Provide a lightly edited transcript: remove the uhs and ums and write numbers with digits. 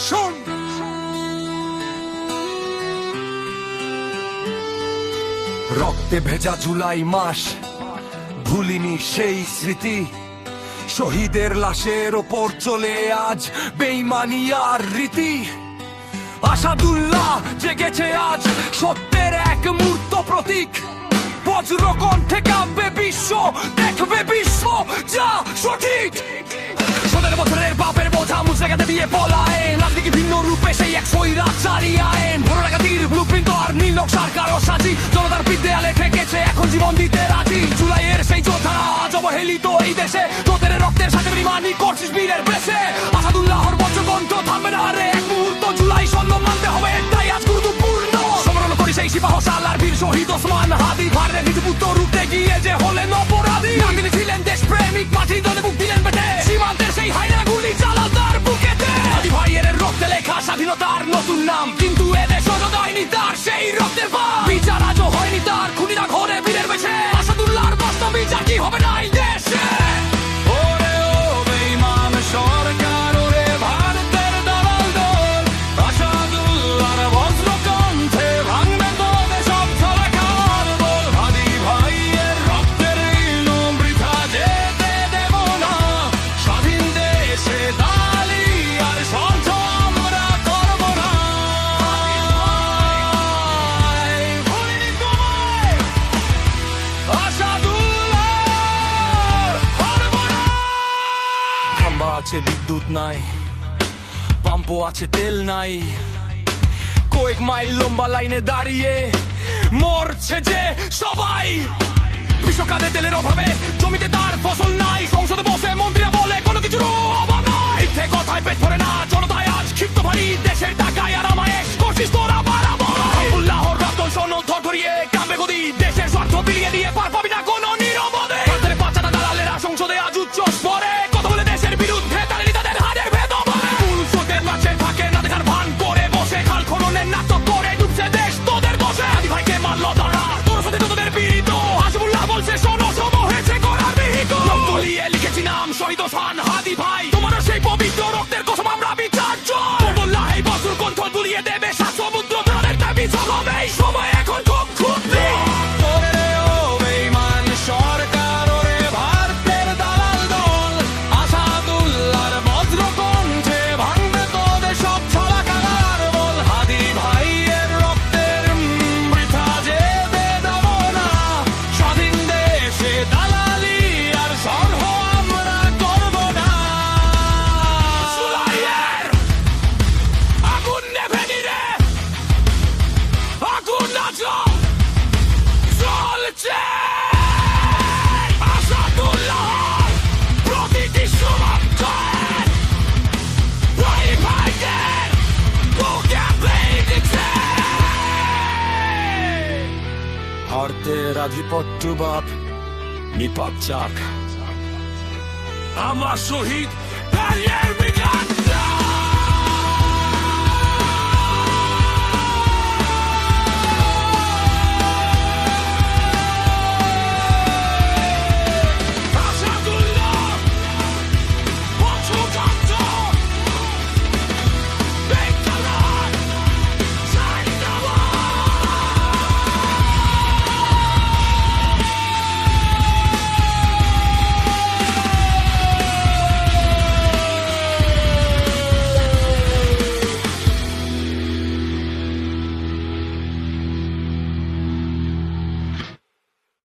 শোন, রক্তে ভেজা জুলাই মাস, ভুলিনি সেই স্মৃতি। শহীদের লাশের ওপর চলে আজ বেঈমানি আর রীতি। আসাদুল্লাহ জেগেছে আজ সত্যের এক মূর্ত প্রতীক। বজ্র কণ্ঠে কাঁপবে বিশ্ব, দেখবে বিশ্ব যা সঠিক। 17 বছরের বাপের বোঝা মুছে গেছে দিয়ে পলায়ন, রাজনীতি ভিন্ন রূপে সেই এক স্বৈরাচারী আইন। ভোর লাগাতির ব্লুপ্রিন্ট আর নীল নকশার কারো সাজি, জনতার বিদ্যালয়ে ঠেকেছে এখন জীবন দিতে রাজি। জুলাইয়ের সেই যোদ্ধারা আজ অবহেলিত এই দেশে, তোদের রক্তের সাথে বেঈমানি করছিস বীরের বেশে। আসাদুল্লাহর বজ্রকণ্ঠ থামবে না রে এক মুহূর্ত, জুলাই সন্ন্য মানতে হবে তাই আজ গুরুত্বপূর্ণ। স্মরণ করি সেই সিপাহ সালার বীর শহীদ ওসমান হাদি, ভারতের নিজ পুত্র রূপে গিয়ে যে হলেন অপরাধী। তিনি ছিলেন দেশ প্রেমিক, মাটির দলে মুখ দিলেন বেটে, সীমান্তের সেই হাইনা গুলি চালাল তার বুকেতে। হাদি ভাইয়ের রক্তে লেখা স্বাধীনতার নতুন নাম, কিন্তু এদেশ হয়নি তার সেই রক্তের ভাব। বিচার আজও হয়নি তার, খুনিরা ঘরে বীরের বেশে। আসাদুল্লাহর বাস্তব বিচার কি হবে না এই দেশে? ওরে ও বেঈমান সরকার, ওরে ভারতের দালাল দল, আসাদুল্লাহর বজ্রকণ্ঠে ভাঙবে তোদের সব ছলাকার বল। হাদি ভাইয়ের রক্তের ঋণ বৃথা যেতে দেব না, স্বাধীন দেশে দালালি আর স্বার্থ আমরা করব না। ভুলিনি তোমায়, আসাদুল্লাহর হারব না। খাম্বা আছে বিদ্যুৎ নাই, পাম্পও আছে তেল নাই, কয়েক মাইল লম্বা লাইনে দাঁড়িয়ে মরছে যে সবাই। কৃষকাদের তেলের অভাবে জমিতে তার ফসল নাই, সংসদে বসে মন্ত্রীরা বলে কোনো কিছুর অভাব নাই। মিথ্যে কথায় পেট ভরে না, জনতায় আজ ক্ষিপ্ত ভারী, দেশের টাকায় আর আমায় করছিস তোরা বাড়াবো। আল্লাহর রক্ত সনদ ধরিয়ে কামবে গদি, দেশের স্বার্থ বিলিয়ে দিয়ে পার পাবি না কোনো নিরবদে। হাতের বাচ্চাটা দালালেরা সংসদে আজ উচ্চ স্বরে কথা বলে দেশের বিরুদ্ধে, তারা তাদের হাড়ের ভেদ বলে। পুরুষদের কাছে থাকে না দেখার ভান করে বসে, খাল খননের নাটক করে ডুবছে দেশ তোদের দোষে। হাদি ভাইকে মারল তারা, তোর সাথে তোদের পীড়িত। হাসিবুল্লাহ বলছে শোনো সম হয়েছে করার বিহিত। তলিয়ে লিখেছি নাম শহীদ ওসমান হাদি ভাই, তোমার সেই পবিত্র রক্তের কসম আমরা বিচার চাই। বললা এই বছর কণ্ঠ দুলিয়ে দেবে সাত সমুদ্র, তাদের দাবি হবে এই সময় এখন খুব খুবলি। ওরে ও বেঈমান সরকার, ওরে ভারতের দালাল দল, আসাদুল্লাহর বজ্রকণ্ঠে ভাঙবে তোদের সব ছলাকার বল। হাদি ভাইয়ের রক্তের বৃথা যেতে দেব না, স্বাধীন দেশে দালালি আর সরহ আমরা করব না। জুলাইয়ের আগুন নেভে নিরে, আগুন নাচো চলছে। আসাদুল্লাহর প্রতিটি সমাপ্তের ভাই ভাইদের বুকে বেঁধেছে। ভারতের আধিপত্যবাদ নিপাত যাক, আমার শহীদ ভাইয়ের বিধান